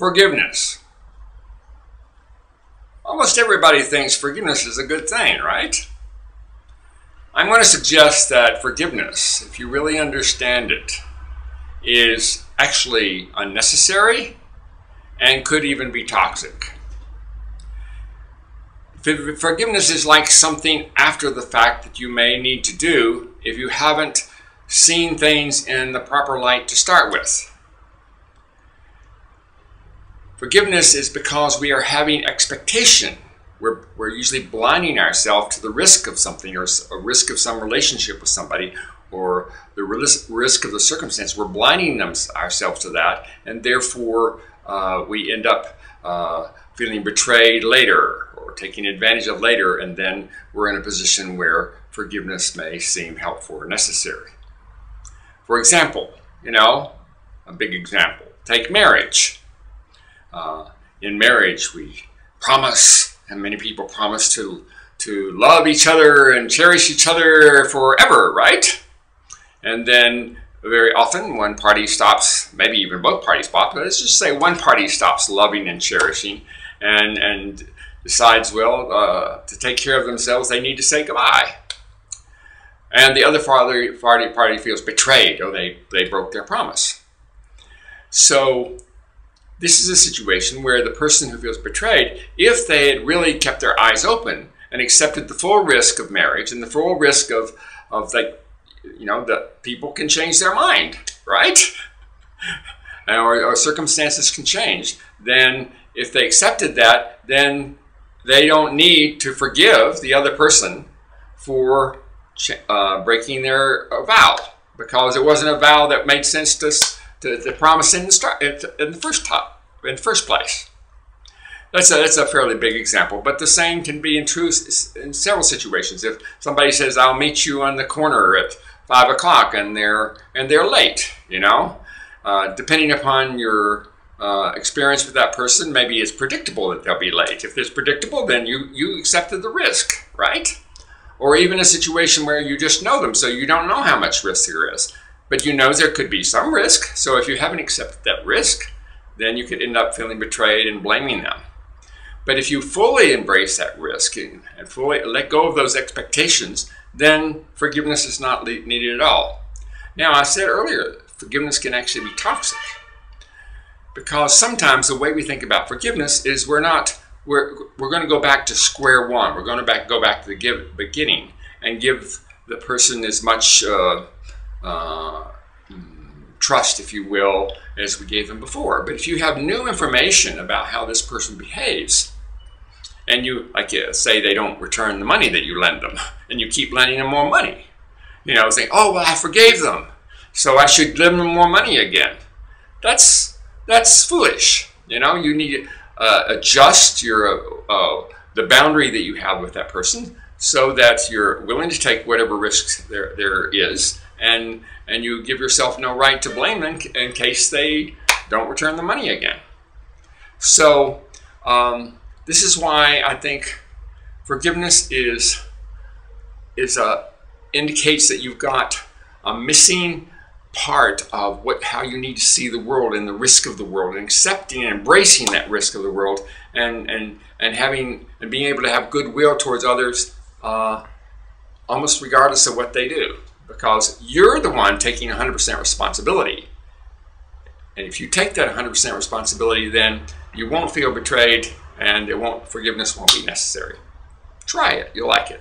Forgiveness. Almost everybody thinks forgiveness is a good thing, right? I'm going to suggest that forgiveness, if you really understand it, is actually unnecessary and could even be toxic. Forgiveness is like something after the fact that you may need to do if you haven't seen things in the proper light to start with. Forgiveness is because we are having expectation. We're usually blinding ourselves to the risk of something, or a risk of some relationship with somebody, or the risk of the circumstance. We're blinding ourselves to that, and therefore we end up feeling betrayed later or taken advantage of later, and then we're in a position where forgiveness may seem helpful or necessary. For example, a big example, take marriage. In marriage, we promise, and many people promise to love each other and cherish each other forever, right? And then very often one party stops, maybe even both parties stop, but let's just say one party stops loving and cherishing and decides, well, to take care of themselves, they need to say goodbye. And the other party feels betrayed, or they broke their promise. So this is a situation where the person who feels betrayed, if they had really kept their eyes open and accepted the full risk of marriage and the full risk of that people can change their mind, right? or circumstances can change. Then if they accepted that, then they don't need to forgive the other person for breaking their vow, because it wasn't a vow that made sense to promise in the first place. That's a fairly big example, but the same can be true in several situations. If somebody says, "I'll meet you on the corner at 5 o'clock," and they're late, depending upon your experience with that person, maybe it's predictable that they'll be late. If it's predictable, then you accepted the risk, right? Or even a situation where you just know them, so you don't know how much risk there is, but you know there could be some risk. So if you haven't accepted that risk, then you could end up feeling betrayed and blaming them. But if you fully embrace that risk and fully let go of those expectations, then forgiveness is not needed at all. Now, I said earlier, forgiveness can actually be toxic, because sometimes the way we think about forgiveness is we're going to go back to square one. We're going to go back to the beginning and give the person as much trust, if you will, as we gave them before. But if you have new information about how this person behaves, and say they don't return the money that you lend them, and you keep lending them more money, saying, "Oh, well, I forgave them, so I should lend them more money again." That's foolish. You need to adjust the boundary that you have with that person, so that you're willing to take whatever risks there is, and you give yourself no right to blame them in case they don't return the money again. So this is why I think forgiveness indicates that you've got a missing part of how you need to see the world and the risk of the world, and accepting and embracing that risk of the world, and being able to have goodwill towards others, almost regardless of what they do, because you're the one taking 100% responsibility. And if you take that 100% responsibility, then you won't feel betrayed, and forgiveness won't be necessary. Try it, you'll like it.